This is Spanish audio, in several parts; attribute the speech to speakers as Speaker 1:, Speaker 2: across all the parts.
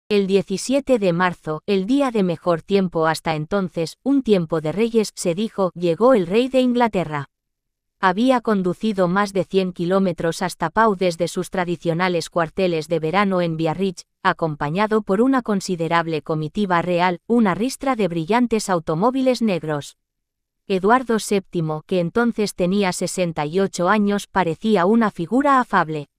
Speaker 1: El 17 de marzo, el día de mejor tiempo hasta entonces, un tiempo de reyes, se dijo, llegó el rey de Inglaterra. Había conducido más de 100 kilómetros hasta Pau desde sus tradicionales cuarteles de verano en Biarritz, acompañado por una considerable comitiva real, una ristra de brillantes automóviles negros. Eduardo VII, que entonces tenía 68 años, parecía una figura afable.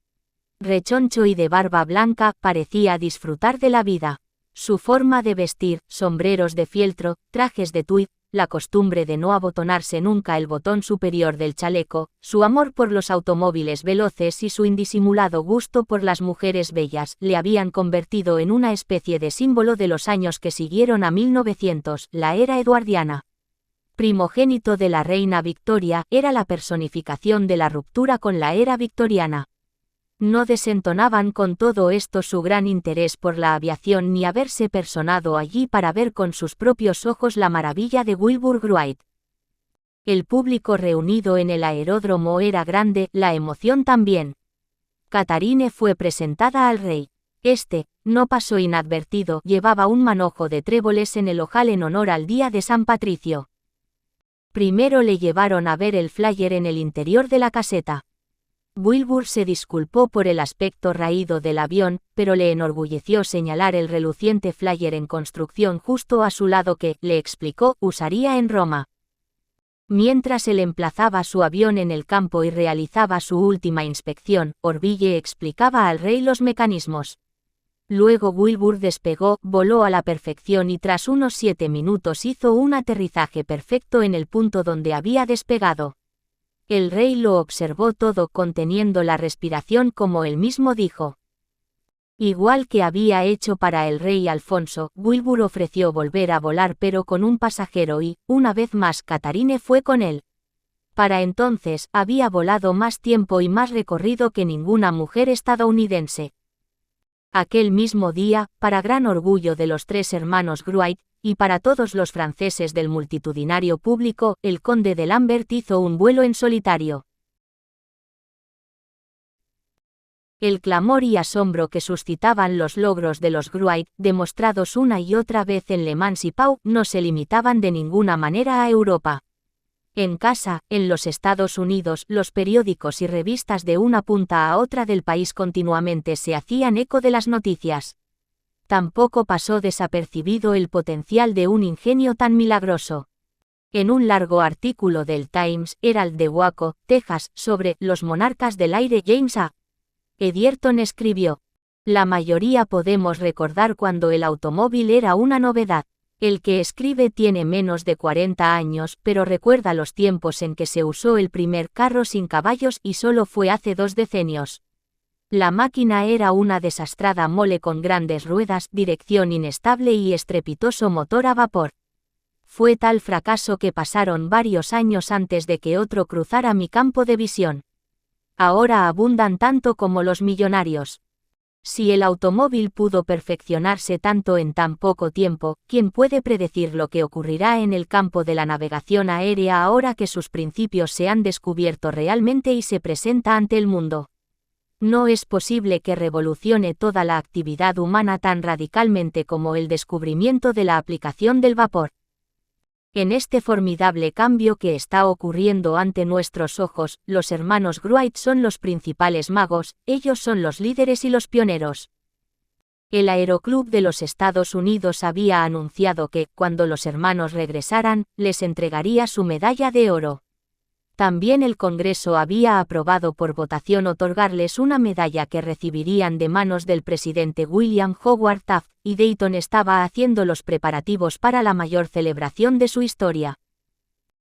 Speaker 1: Rechoncho y de barba blanca, parecía disfrutar de la vida. Su forma de vestir, sombreros de fieltro, trajes de tuid, la costumbre de no abotonarse nunca el botón superior del chaleco, su amor por los automóviles veloces y su indisimulado gusto por las mujeres bellas, le habían convertido en una especie de símbolo de los años que siguieron a 1900, la era eduardiana. Primogénito de la reina Victoria, era la personificación de la ruptura con la era victoriana. No desentonaban con todo esto su gran interés por la aviación ni haberse personado allí para ver con sus propios ojos la maravilla de Wilbur Wright. El público reunido en el aeródromo era grande, la emoción también. Catharine fue presentada al rey. Este, no pasó inadvertido, llevaba un manojo de tréboles en el ojal en honor al día de San Patricio. Primero le llevaron a ver el flyer en el interior de la caseta. Wilbur se disculpó por el aspecto raído del avión, pero le enorgulleció señalar el reluciente flyer en construcción justo a su lado que, le explicó, usaría en Roma. Mientras él emplazaba su avión en el campo y realizaba su última inspección, Orville explicaba al rey los mecanismos. Luego Wilbur despegó, voló a la perfección y tras unos 7 minutos hizo un aterrizaje perfecto en el punto donde había despegado. El rey lo observó todo conteniendo la respiración como él mismo dijo. Igual que había hecho para el rey Alfonso, Wilbur ofreció volver a volar pero con un pasajero y, una vez más, Catharine fue con él. Para entonces, había volado más tiempo y más recorrido que ninguna mujer estadounidense. Aquel mismo día, para gran orgullo de los 3 hermanos Wright, y para todos los franceses del multitudinario público, el conde de Lambert hizo un vuelo en solitario. El clamor y asombro que suscitaban los logros de los Wright, demostrados una y otra vez en Le Mans y Pau, no se limitaban de ninguna manera a Europa. En casa, en los Estados Unidos, los periódicos y revistas de una punta a otra del país continuamente se hacían eco de las noticias. Tampoco pasó desapercibido el potencial de un ingenio tan milagroso. En un largo artículo del Times Herald de Waco, Texas, sobre los monarcas del aire James A. Edgerton escribió: la mayoría podemos recordar cuando el automóvil era una novedad. El que escribe tiene menos de 40 años, pero recuerda los tiempos en que se usó el primer carro sin caballos y solo fue hace 2 decenios. La máquina era una desastrada mole con grandes ruedas, dirección inestable y estrepitoso motor a vapor. Fue tal fracaso que pasaron varios años antes de que otro cruzara mi campo de visión. Ahora abundan tanto como los millonarios. Si el automóvil pudo perfeccionarse tanto en tan poco tiempo, ¿quién puede predecir lo que ocurrirá en el campo de la navegación aérea ahora que sus principios se han descubierto realmente y se presenta ante el mundo? No es posible que revolucione toda la actividad humana tan radicalmente como el descubrimiento de la aplicación del vapor. En este formidable cambio que está ocurriendo ante nuestros ojos, los hermanos Wright son los principales magos, ellos son los líderes y los pioneros. El Aeroclub de los Estados Unidos había anunciado que, cuando los hermanos regresaran, les entregaría su medalla de oro. También el Congreso había aprobado por votación otorgarles una medalla que recibirían de manos del presidente William Howard Taft, y Dayton estaba haciendo los preparativos para la mayor celebración de su historia.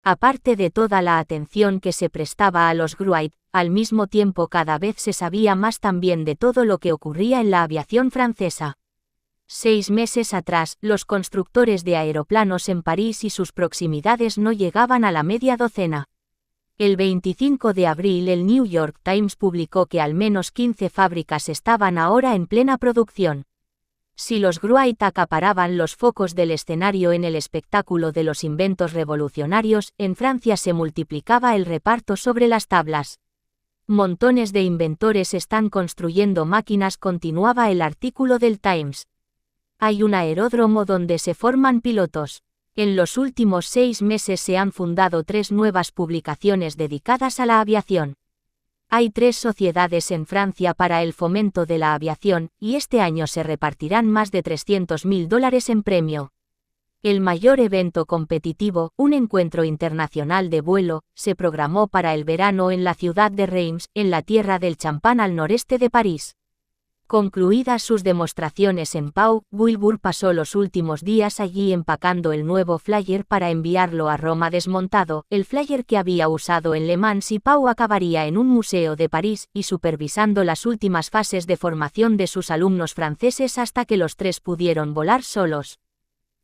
Speaker 1: Aparte de toda la atención que se prestaba a los Wright, al mismo tiempo cada vez se sabía más también de todo lo que ocurría en la aviación francesa. 6 meses atrás, los constructores de aeroplanos en París y sus proximidades no llegaban a la media docena. El 25 de abril el New York Times publicó que al menos 15 fábricas estaban ahora en plena producción. Si los Wright acaparaban los focos del escenario en el espectáculo de los inventos revolucionarios, en Francia se multiplicaba el reparto sobre las tablas. Montones de inventores están construyendo máquinas, continuaba el artículo del Times. Hay un aeródromo donde se forman pilotos. En los últimos 6 meses se han fundado 3 nuevas publicaciones dedicadas a la aviación. Hay 3 sociedades en Francia para el fomento de la aviación, y este año se repartirán más de $300.000 en premio. El mayor evento competitivo, un encuentro internacional de vuelo, se programó para el verano en la ciudad de Reims, en la tierra del champán al noreste de París. Concluidas sus demostraciones en Pau, Wilbur pasó los últimos días allí empacando el nuevo flyer para enviarlo a Roma desmontado. El flyer que había usado en Le Mans y Pau acabaría en un museo de París, y supervisando las últimas fases de formación de sus alumnos franceses hasta que los 3 pudieron volar solos.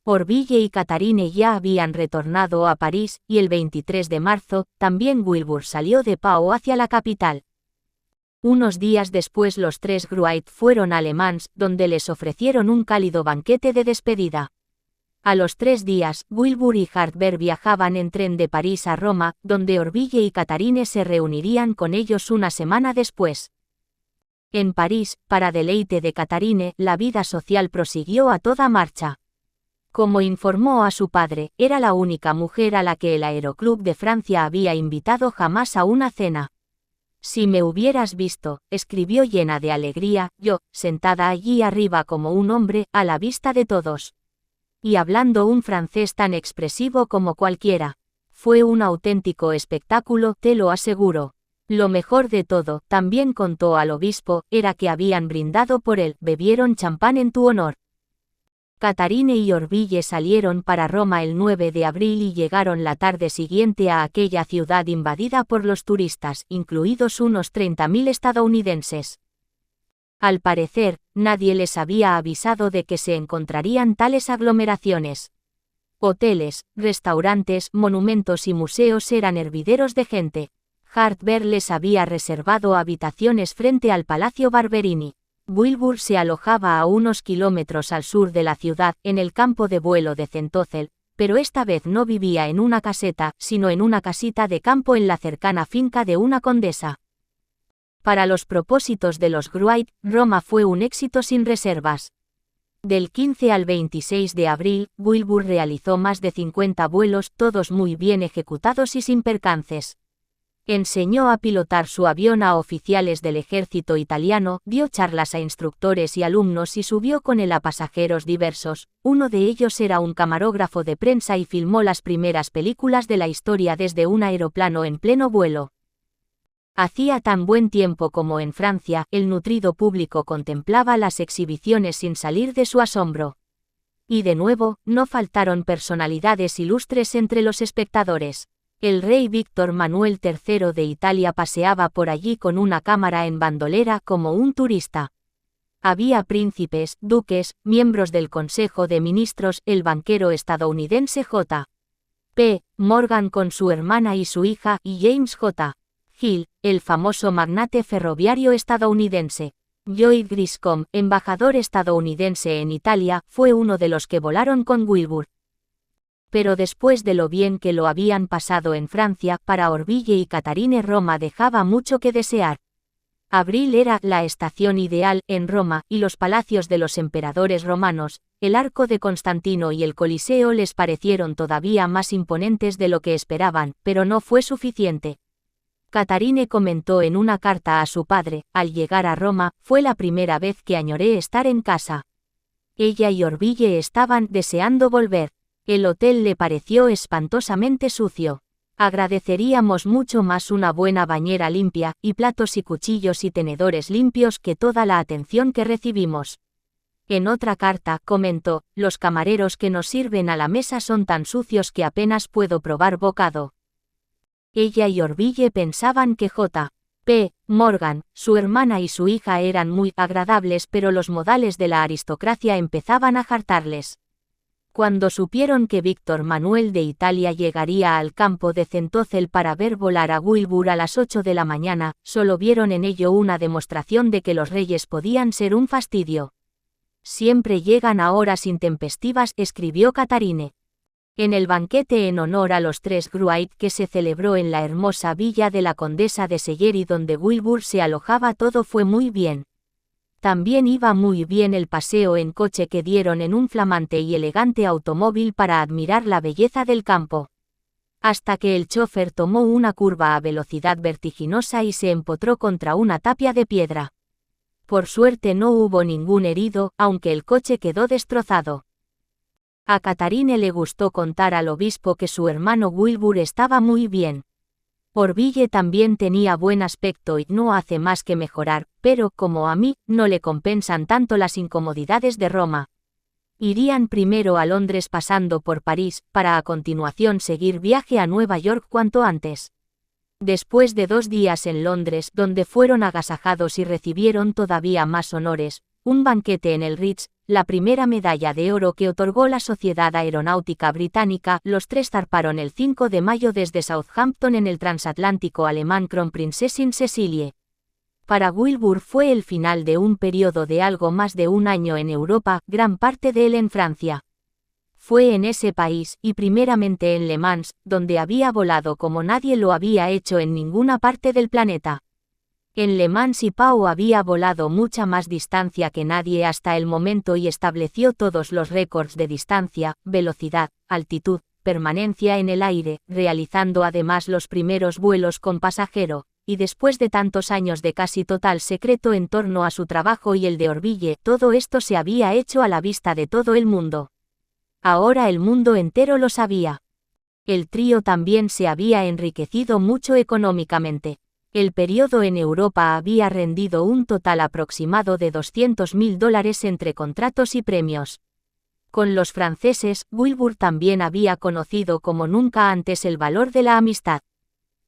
Speaker 1: Orbille y Catharine ya habían retornado a París, y el 23 de marzo, también Wilbur salió de Pau hacia la capital. Unos días después los 3 Wright fueron a Le Mans, donde les ofrecieron un cálido banquete de despedida. A los 3 días, Wilbur y Hartberg viajaban en tren de París a Roma, donde Orbille y Catharine se reunirían con ellos una semana después. En París, para deleite de Catharine, la vida social prosiguió a toda marcha. Como informó a su padre, era la única mujer a la que el Aeroclub de Francia había invitado jamás a una cena. Si me hubieras visto, escribió llena de alegría, yo, sentada allí arriba como un hombre, a la vista de todos. Y hablando un francés tan expresivo como cualquiera. Fue un auténtico espectáculo, te lo aseguro. Lo mejor de todo, también contó al obispo, era que habían brindado por él, bebieron champán en tu honor. Catharine y Orbille salieron para Roma el 9 de abril y llegaron la tarde siguiente a aquella ciudad invadida por los turistas, incluidos unos 30.000 estadounidenses. Al parecer, nadie les había avisado de que se encontrarían tales aglomeraciones. Hoteles, restaurantes, monumentos y museos eran hervideros de gente. Hartberg les había reservado habitaciones frente al Palacio Barberini. Wilbur se alojaba a unos kilómetros al sur de la ciudad, en el campo de vuelo de Centozel, pero esta vez no vivía en una caseta, sino en una casita de campo en la cercana finca de una condesa. Para los propósitos de los Wright, Roma fue un éxito sin reservas. Del 15 al 26 de abril, Wilbur realizó más de 50 vuelos, todos muy bien ejecutados y sin percances. Enseñó a pilotar su avión a oficiales del ejército italiano, dio charlas a instructores y alumnos y subió con él a pasajeros diversos. Uno de ellos era un camarógrafo de prensa y filmó las primeras películas de la historia desde un aeroplano en pleno vuelo. Hacía tan buen tiempo como en Francia, el nutrido público contemplaba las exhibiciones sin salir de su asombro. Y de nuevo, no faltaron personalidades ilustres entre los espectadores. El rey Víctor Manuel III de Italia paseaba por allí con una cámara en bandolera como un turista. Había príncipes, duques, miembros del Consejo de Ministros, el banquero estadounidense J. P. Morgan con su hermana y su hija, y James J. Hill, el famoso magnate ferroviario estadounidense. Lloyd Griscom, embajador estadounidense en Italia, fue uno de los que volaron con Wilbur. Pero después de lo bien que lo habían pasado en Francia, para Orbille y Catharine Roma dejaba mucho que desear. Abril era la estación ideal en Roma, y los palacios de los emperadores romanos, el Arco de Constantino y el Coliseo les parecieron todavía más imponentes de lo que esperaban, pero no fue suficiente. Catharine comentó en una carta a su padre, al llegar a Roma, fue la primera vez que añoré estar en casa. Ella y Orbille estaban deseando volver. El hotel le pareció espantosamente sucio. Agradeceríamos mucho más una buena bañera limpia, y platos y cuchillos y tenedores limpios que toda la atención que recibimos. En otra carta, comentó, los camareros que nos sirven a la mesa son tan sucios que apenas puedo probar bocado. Ella y Orbille pensaban que J. P. Morgan, su hermana y su hija eran muy agradables, pero los modales de la aristocracia empezaban a hartarles. Cuando supieron que Víctor Manuel de Italia llegaría al campo de Centozel para ver volar a Wilbur a las 8 de la mañana, solo vieron en ello una demostración de que los reyes podían ser un fastidio. Siempre llegan a horas intempestivas, escribió Catharine. En el banquete en honor a los 3 Wright que se celebró en la hermosa villa de la condesa de Sellery donde Wilbur se alojaba todo fue muy bien. También iba muy bien el paseo en coche que dieron en un flamante y elegante automóvil para admirar la belleza del campo. Hasta que el chofer tomó una curva a velocidad vertiginosa y se empotró contra una tapia de piedra. Por suerte no hubo ningún herido, aunque el coche quedó destrozado. A Catharine le gustó contar al obispo que su hermano Wilbur estaba muy bien. Orville también tenía buen aspecto y no hace más que mejorar, pero, como a mí, no le compensan tanto las incomodidades de Roma. Irían primero a Londres pasando por París, para a continuación seguir viaje a Nueva York cuanto antes. Después de 2 días en Londres, donde fueron agasajados y recibieron todavía más honores, un banquete en el Ritz, la primera medalla de oro que otorgó la Sociedad Aeronáutica Británica, los 3 zarparon el 5 de mayo desde Southampton en el transatlántico alemán Kronprinzessin Cecilie. Para Wilbur fue el final de un periodo de algo más de un año en Europa, gran parte de él en Francia. Fue en ese país, y primeramente en Le Mans, donde había volado como nadie lo había hecho en ninguna parte del planeta. En Le Mans y Pau había volado mucha más distancia que nadie hasta el momento y estableció todos los récords de distancia, velocidad, altitud, permanencia en el aire, realizando además los primeros vuelos con pasajero, y después de tantos años de casi total secreto en torno a su trabajo y el de Orville, todo esto se había hecho a la vista de todo el mundo. Ahora el mundo entero lo sabía. El trío también se había enriquecido mucho económicamente. El periodo en Europa había rendido un total aproximado de $200.000 entre contratos y premios. Con los franceses, Wilbur también había conocido como nunca antes el valor de la amistad.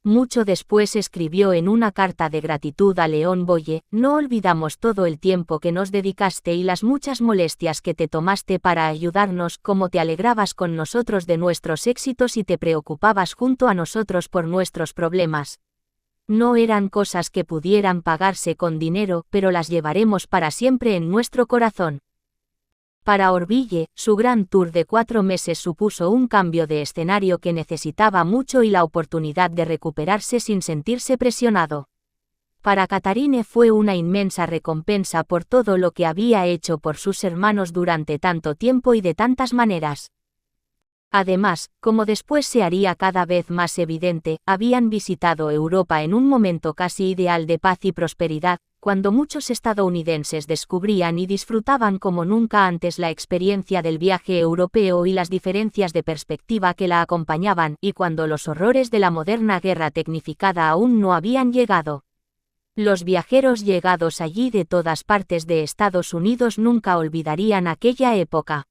Speaker 1: Mucho después escribió en una carta de gratitud a León Boye: no olvidamos todo el tiempo que nos dedicaste y las muchas molestias que te tomaste para ayudarnos, cómo te alegrabas con nosotros de nuestros éxitos y te preocupabas junto a nosotros por nuestros problemas. No eran cosas que pudieran pagarse con dinero, pero las llevaremos para siempre en nuestro corazón. Para Orville, su gran tour de 4 meses supuso un cambio de escenario que necesitaba mucho y la oportunidad de recuperarse sin sentirse presionado. Para Catharine fue una inmensa recompensa por todo lo que había hecho por sus hermanos durante tanto tiempo y de tantas maneras. Además, como después se haría cada vez más evidente, habían visitado Europa en un momento casi ideal de paz y prosperidad, cuando muchos estadounidenses descubrían y disfrutaban como nunca antes la experiencia del viaje europeo y las diferencias de perspectiva que la acompañaban, y cuando los horrores de la moderna guerra tecnificada aún no habían llegado. Los viajeros llegados allí de todas partes de Estados Unidos nunca olvidarían aquella época.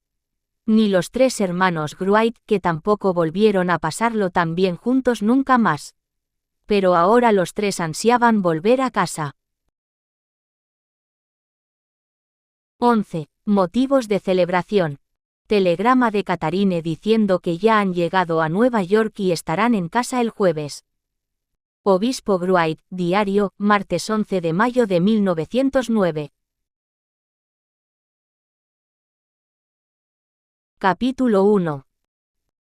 Speaker 1: Ni los 3 hermanos Wright, que tampoco volvieron a pasarlo tan bien juntos nunca más. Pero ahora los 3 ansiaban volver a casa. 11. Motivos de celebración. Telegrama de Catharine diciendo que ya han llegado a Nueva York y estarán en casa el jueves. Obispo Wright, diario, martes 11 de mayo de 1909. Capítulo 1.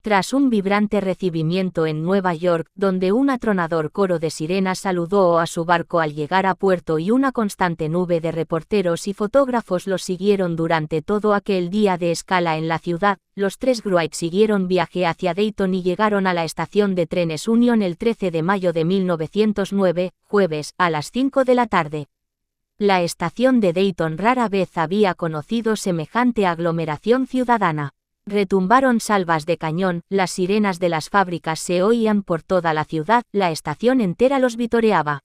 Speaker 1: Tras un vibrante recibimiento en Nueva York, donde un atronador coro de sirenas saludó a su barco al llegar a puerto y una constante nube de reporteros y fotógrafos los siguieron durante todo aquel día de escala en la ciudad, los 3 Wright siguieron viaje hacia Dayton y llegaron a la estación de trenes Union el 13 de mayo de 1909, jueves, a las 5 de la tarde. La estación de Dayton rara vez había conocido semejante aglomeración ciudadana. Retumbaron salvas de cañón, las sirenas de las fábricas se oían por toda la ciudad, la estación entera los vitoreaba.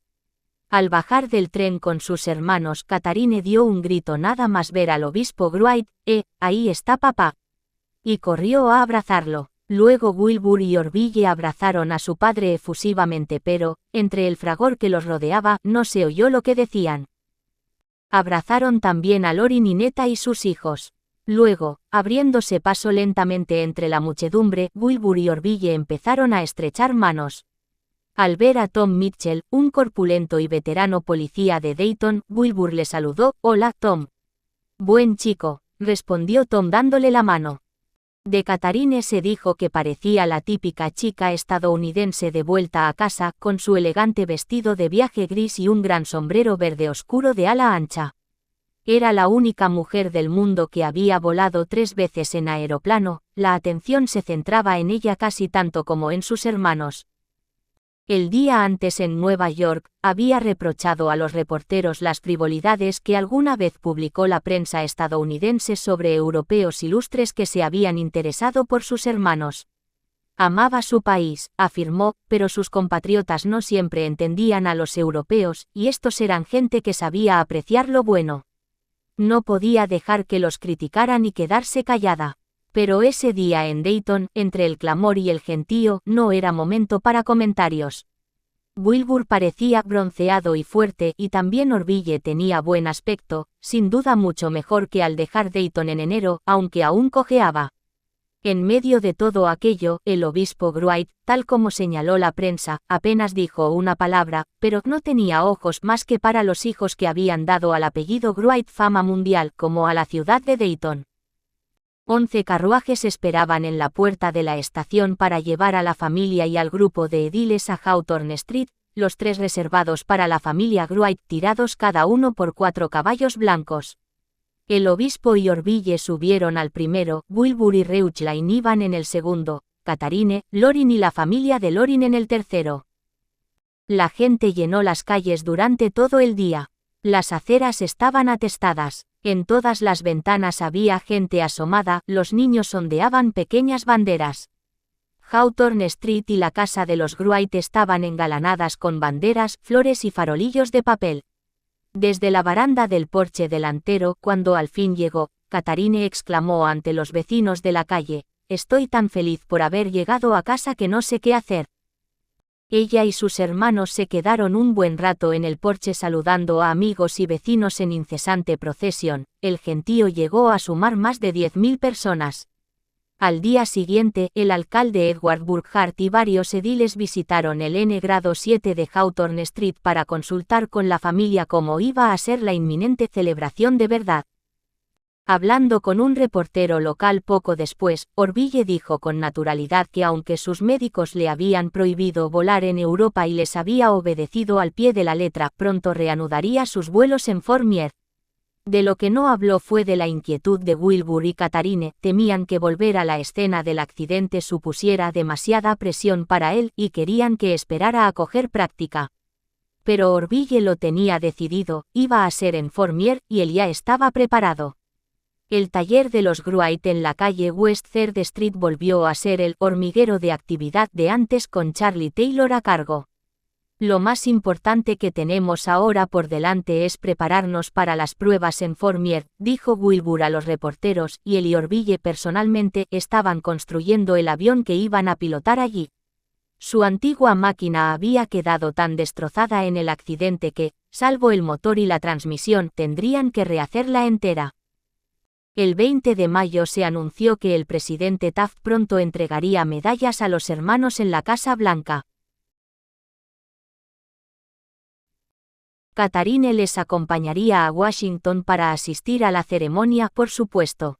Speaker 1: Al bajar del tren con sus hermanos, Catharine dio un grito nada más ver al obispo Wright: ahí está papá. Y corrió a abrazarlo. Luego Wilbur y Orville abrazaron a su padre efusivamente, pero, entre el fragor que los rodeaba, no se oyó lo que decían. Abrazaron también a Lori Ninetta y sus hijos. Luego, abriéndose paso lentamente entre la muchedumbre, Wilbur y Orville empezaron a estrechar manos. Al ver a Tom Mitchell, un corpulento y veterano policía de Dayton, Wilbur le saludó: «Hola, Tom». «Buen chico», respondió Tom dándole la mano. De Catharine se dijo que parecía la típica chica estadounidense de vuelta a casa, con su elegante vestido de viaje gris y un gran sombrero verde oscuro de ala ancha. Era la única mujer del mundo que había volado 3 veces en aeroplano, la atención se centraba en ella casi tanto como en sus hermanos. El día antes en Nueva York, había reprochado a los reporteros las frivolidades que alguna vez publicó la prensa estadounidense sobre europeos ilustres que se habían interesado por sus hermanos. Amaba su país, afirmó, pero sus compatriotas no siempre entendían a los europeos, y estos eran gente que sabía apreciar lo bueno. No podía dejar que los criticaran y quedarse callada. Pero ese día en Dayton, entre el clamor y el gentío, no era momento para comentarios. Wilbur parecía bronceado y fuerte, y también Orville tenía buen aspecto, sin duda mucho mejor que al dejar Dayton en enero, aunque aún cojeaba. En medio de todo aquello, el obispo Gruite, tal como señaló la prensa, apenas dijo una palabra, pero no tenía ojos más que para los hijos que habían dado al apellido Gruite fama mundial como a la ciudad de Dayton. 11 carruajes esperaban en la puerta de la estación para llevar a la familia y al grupo de ediles a Hawthorne Street, los 3 reservados para la familia Gruite tirados cada uno por 4 caballos blancos. El obispo y Orville subieron al primero, Wilbur y Reuchlain iban en el segundo, Catharine, Lorin y la familia de Lorin en el tercero. La gente llenó las calles durante todo el día. Las aceras estaban atestadas. En todas las ventanas había gente asomada, los niños ondeaban pequeñas banderas. Hawthorne Street y la casa de los Gruite estaban engalanadas con banderas, flores y farolillos de papel. Desde la baranda del porche delantero, cuando al fin llegó, Catharine exclamó ante los vecinos de la calle: «Estoy tan feliz por haber llegado a casa que no sé qué hacer». Ella y sus hermanos se quedaron un buen rato en el porche saludando a amigos y vecinos en incesante procesión. El gentío llegó a sumar más de 10.000 personas. Al día siguiente, el alcalde Edward Burghardt y varios ediles visitaron el N-7 de Hawthorne Street para consultar con la familia cómo iba a ser la inminente celebración de verdad. Hablando con un reportero local poco después, Orville dijo con naturalidad que aunque sus médicos le habían prohibido volar en Europa y les había obedecido al pie de la letra, pronto reanudaría sus vuelos en Fourmier. De lo que no habló fue de la inquietud de Wilbur y Catharine, temían que volver a la escena del accidente supusiera demasiada presión para él, y querían que esperara a coger práctica. Pero Orville lo tenía decidido, iba a ser en Fourmier, y él ya estaba preparado. El taller de los Gruite en la calle West 3rd Street volvió a ser el hormiguero de actividad de antes con Charlie Taylor a cargo. Lo más importante que tenemos ahora por delante es prepararnos para las pruebas en Fourmier, dijo Wilbur a los reporteros, y él y Orville personalmente estaban construyendo el avión que iban a pilotar allí. Su antigua máquina había quedado tan destrozada en el accidente que, salvo el motor y la transmisión, tendrían que rehacerla entera. El 20 de mayo se anunció que el presidente Taft pronto entregaría medallas a los hermanos en la Casa Blanca. Catharine les acompañaría a Washington para asistir a la ceremonia, por supuesto.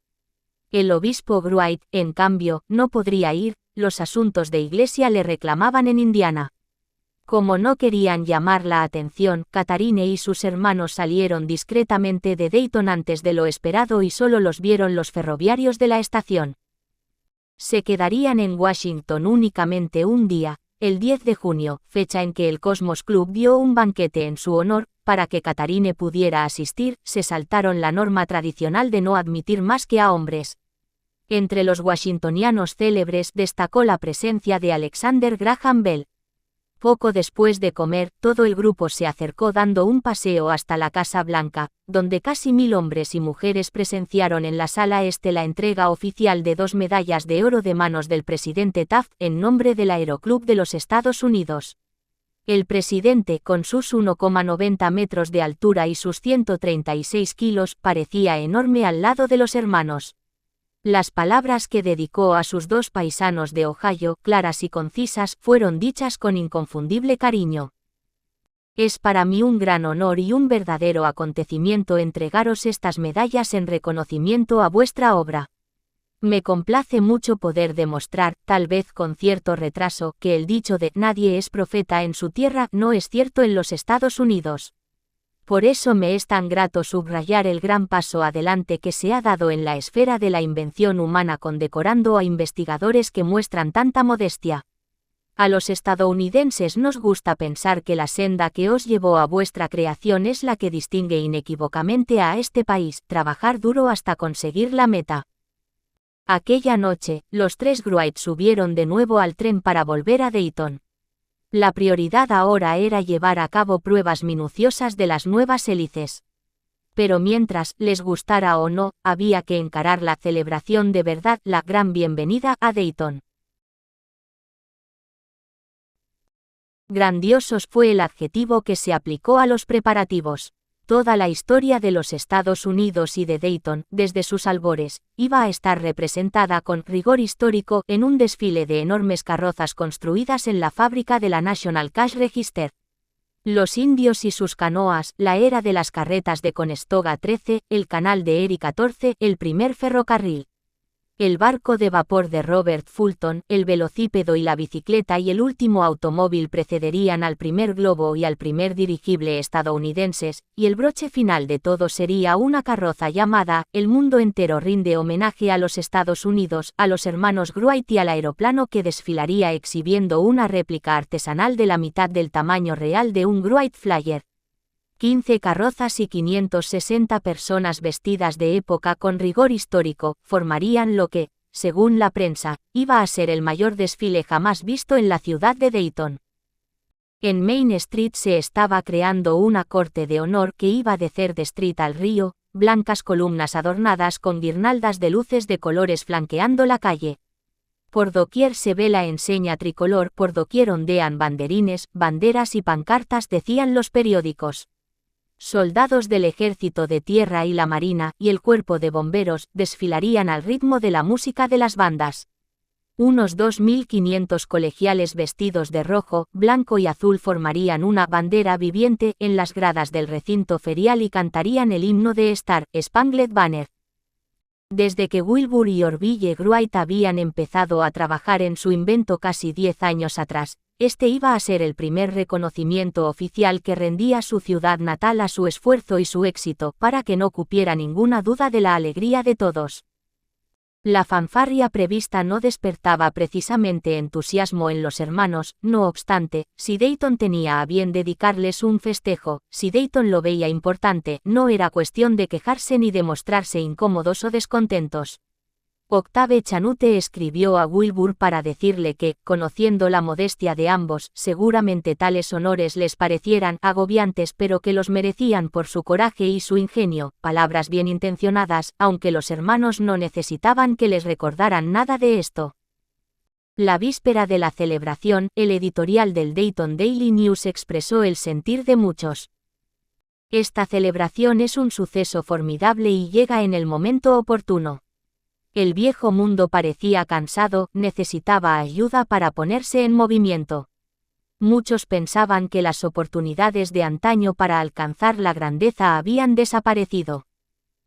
Speaker 1: El obispo Gruite, en cambio, no podría ir, los asuntos de iglesia le reclamaban en Indiana. Como no querían llamar la atención, Catharine y sus hermanos salieron discretamente de Dayton antes de lo esperado y solo los vieron los ferroviarios de la estación. Se quedarían en Washington únicamente un día, el 10 de junio, fecha en que el Cosmos Club dio un banquete en su honor. Para que Catharine pudiera asistir, se saltaron la norma tradicional de no admitir más que a hombres. Entre los washingtonianos célebres destacó la presencia de Alexander Graham Bell. Poco después de comer, todo el grupo se acercó dando un paseo hasta la Casa Blanca, donde casi 1000 hombres y mujeres presenciaron en la sala este la entrega oficial de 2 medallas de oro de manos del presidente Taft en nombre del Aeroclub de los Estados Unidos. El presidente, con sus 1,90 metros de altura y sus 136 kilos, parecía enorme al lado de los hermanos. Las palabras que dedicó a sus 2 paisanos de Ohio, claras y concisas, fueron dichas con inconfundible cariño. Es para mí un gran honor y un verdadero acontecimiento entregaros estas medallas en reconocimiento a vuestra obra. Me complace mucho poder demostrar, tal vez con cierto retraso, que el dicho de «nadie es profeta en su tierra» no es cierto en los Estados Unidos. Por eso me es tan grato subrayar el gran paso adelante que se ha dado en la esfera de la invención humana condecorando a investigadores que muestran tanta modestia. A los estadounidenses nos gusta pensar que la senda que os llevó a vuestra creación es la que distingue inequívocamente a este país, trabajar duro hasta conseguir la meta. Aquella noche, los tres Wright subieron de nuevo al tren para volver a Dayton. La prioridad ahora era llevar a cabo pruebas minuciosas de las nuevas hélices. Pero mientras, les gustara o no, había que encarar la celebración de verdad, la gran bienvenida a Dayton. Grandiosos fue el adjetivo que se aplicó a los preparativos. Toda la historia de los Estados Unidos y de Dayton, desde sus albores, iba a estar representada con rigor histórico en un desfile de enormes carrozas construidas en la fábrica de la National Cash Register. Los indios y sus canoas, la era de las carretas de Conestoga 13, el canal de Erie 14, el primer ferrocarril. El barco de vapor de Robert Fulton, el velocípedo y la bicicleta y el último automóvil precederían al primer globo y al primer dirigible estadounidenses, y el broche final de todo sería una carroza llamada El mundo entero rinde homenaje a los Estados Unidos, a los hermanos Wright y al aeroplano que desfilaría exhibiendo una réplica artesanal de la mitad del tamaño real de un Wright Flyer. 15 carrozas y 560 personas vestidas de época con rigor histórico, formarían lo que, según la prensa, iba a ser el mayor desfile jamás visto en la ciudad de Dayton. En Main Street se estaba creando una corte de honor que iba de Third Street al río, blancas columnas adornadas con guirnaldas de luces de colores flanqueando la calle. Por doquier se ve la enseña tricolor, por doquier ondean banderines, banderas y pancartas, decían los periódicos. Soldados del ejército de tierra y la marina, y el cuerpo de bomberos, desfilarían al ritmo de la música de las bandas. Unos 2.500 colegiales vestidos de rojo, blanco y azul formarían una bandera viviente en las gradas del recinto ferial y cantarían el himno de Star Spangled Banner. Desde que Wilbur y Orville Wright habían empezado a trabajar en su invento casi 10 años atrás, este iba a ser el primer reconocimiento oficial que rendía su ciudad natal a su esfuerzo y su éxito, para que no cupiera ninguna duda de la alegría de todos. La fanfarria prevista no despertaba precisamente entusiasmo en los hermanos, no obstante, si Dayton tenía a bien dedicarles un festejo, si Dayton lo veía importante, no era cuestión de quejarse ni de mostrarse incómodos o descontentos. Octave Chanute escribió a Wilbur para decirle que, conociendo la modestia de ambos, seguramente tales honores les parecieran agobiantes pero que los merecían por su coraje y su ingenio, palabras bien intencionadas, aunque los hermanos no necesitaban que les recordaran nada de esto. La víspera de la celebración, el editorial del Dayton Daily News expresó el sentir de muchos. Esta celebración es un suceso formidable y llega en el momento oportuno. El viejo mundo parecía cansado, necesitaba ayuda para ponerse en movimiento. Muchos pensaban que las oportunidades de antaño para alcanzar la grandeza habían desaparecido.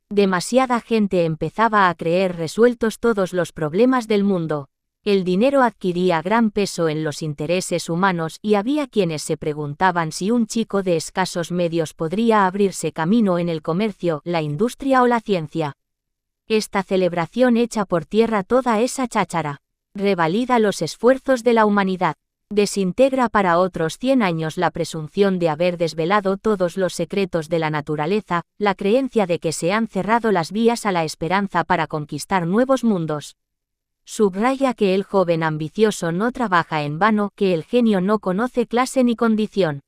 Speaker 1: Demasiada gente empezaba a creer resueltos todos los problemas del mundo. El dinero adquiría gran peso en los intereses humanos y había quienes se preguntaban si un chico de escasos medios podría abrirse camino en el comercio, la industria o la ciencia. Esta celebración echa por tierra toda esa cháchara. Revalida los esfuerzos de la humanidad. Desintegra para otros 100 años la presunción de haber desvelado todos los secretos de la naturaleza, la creencia de que se han cerrado las vías a la esperanza para conquistar nuevos mundos. Subraya que el joven ambicioso no trabaja en vano, que el genio no conoce clase ni condición.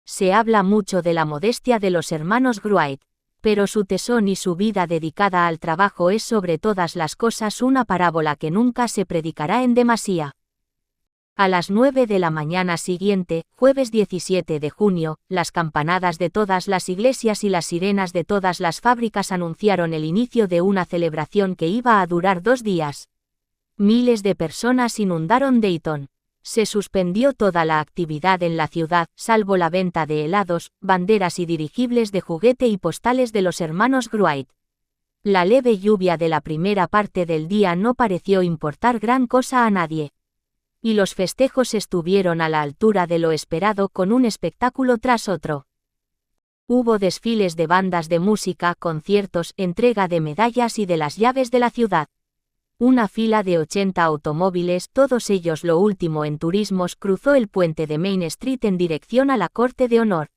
Speaker 1: Se habla mucho de la modestia de los hermanos Wright. Pero su tesón y su vida dedicada al trabajo es sobre todas las cosas una parábola que nunca se predicará en demasía. A las 9 de la mañana siguiente, jueves 17 de junio, las campanadas de todas las iglesias y las sirenas de todas las fábricas anunciaron el inicio de una celebración que iba a durar 2 días. Miles de personas inundaron Dayton. Se suspendió toda la actividad en la ciudad, salvo la venta de helados, banderas y dirigibles de juguete y postales de los hermanos Wright. La leve lluvia de la primera parte del día no pareció importar gran cosa a nadie. Y los festejos estuvieron a la altura de lo esperado con un espectáculo tras otro. Hubo desfiles de bandas de música, conciertos, entrega de medallas y de las llaves de la ciudad. Una fila de 80 automóviles, todos ellos lo último en turismos, cruzó el puente de Main Street en dirección a la Corte de Honor.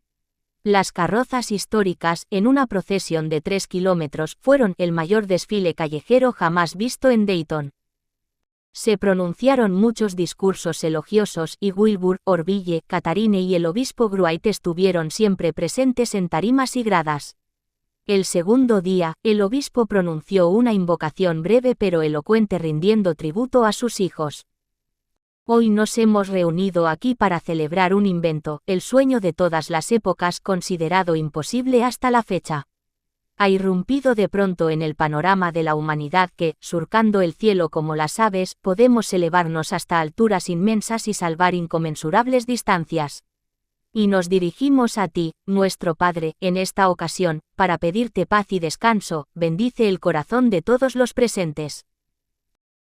Speaker 1: Las carrozas históricas, en una procesión de 3 kilómetros, fueron el mayor desfile callejero jamás visto en Dayton. Se pronunciaron muchos discursos elogiosos y Wilbur, Orville, Catharine y el obispo Gruite estuvieron siempre presentes en tarimas y gradas. El segundo día, el obispo pronunció una invocación breve pero elocuente rindiendo tributo a sus hijos. Hoy nos hemos reunido aquí para celebrar un invento, el sueño de todas las épocas considerado imposible hasta la fecha. Ha irrumpido de pronto en el panorama de la humanidad que, surcando el cielo como las aves, podemos elevarnos hasta alturas inmensas y salvar inconmensurables distancias. Y nos dirigimos a ti, nuestro Padre, en esta ocasión, para pedirte paz y descanso, bendice el corazón de todos los presentes.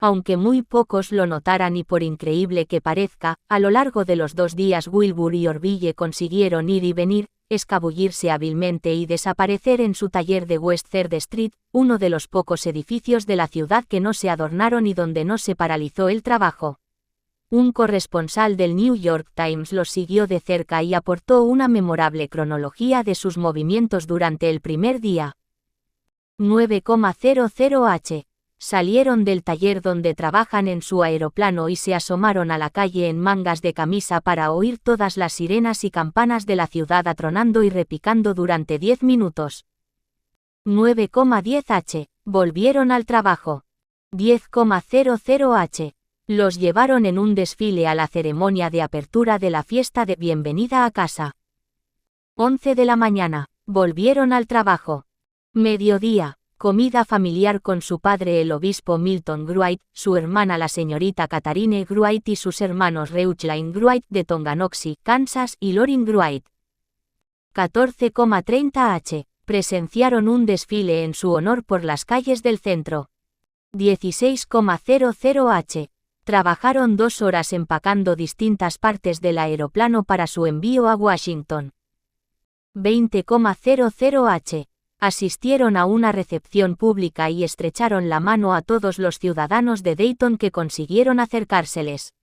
Speaker 1: Aunque muy pocos lo notaran y por increíble que parezca, a lo largo de los 2 días Wilbur y Orville consiguieron ir y venir, escabullirse hábilmente y desaparecer en su taller de West Third Street, uno de los pocos edificios de la ciudad que no se adornaron y donde no se paralizó el trabajo. Un corresponsal del New York Times los siguió de cerca y aportó una memorable cronología de sus movimientos durante el primer día. 9,00 h. Salieron del taller donde trabajan en su aeroplano y se asomaron a la calle en mangas de camisa para oír todas las sirenas y campanas de la ciudad atronando y repicando durante 10 minutos. 9,10 h. Volvieron al trabajo. 10,00 h. Los llevaron en un desfile a la ceremonia de apertura de la fiesta de bienvenida a casa. 11 de la mañana. Volvieron al trabajo. Mediodía. Comida familiar con su padre el obispo Milton Gruite, su hermana la señorita Catharine Gruite y sus hermanos Reuchlain Gruite de Tonganoxie, Kansas y Lorin Gruite. 14,30 h. Presenciaron un desfile en su honor por las calles del centro. 16,00 h. Trabajaron 2 horas empacando distintas partes del aeroplano para su envío a Washington. 20,00 h. Asistieron a una recepción pública y estrecharon la mano a todos los ciudadanos de Dayton que consiguieron acercárseles.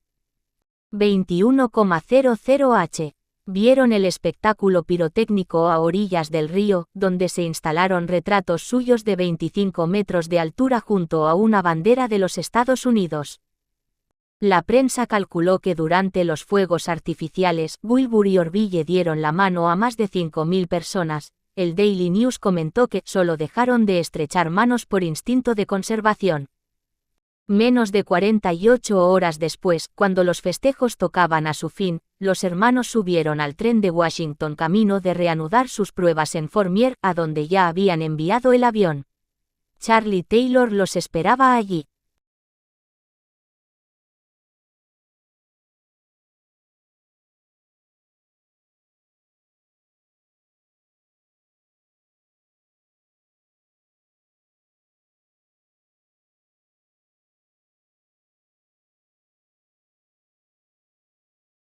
Speaker 1: 21,00 h. Vieron el espectáculo pirotécnico a orillas del río, donde se instalaron retratos suyos de 25 metros de altura junto a una bandera de los Estados Unidos. La prensa calculó que durante los fuegos artificiales, Wilbur y Orville dieron la mano a más de 5.000 personas. El Daily News comentó que solo dejaron de estrechar manos por instinto de conservación. Menos de 48 horas después, cuando los festejos tocaban a su fin, los hermanos subieron al tren de Washington camino de reanudar sus pruebas en Fourmier, a donde ya habían enviado el avión. Charlie Taylor los esperaba allí.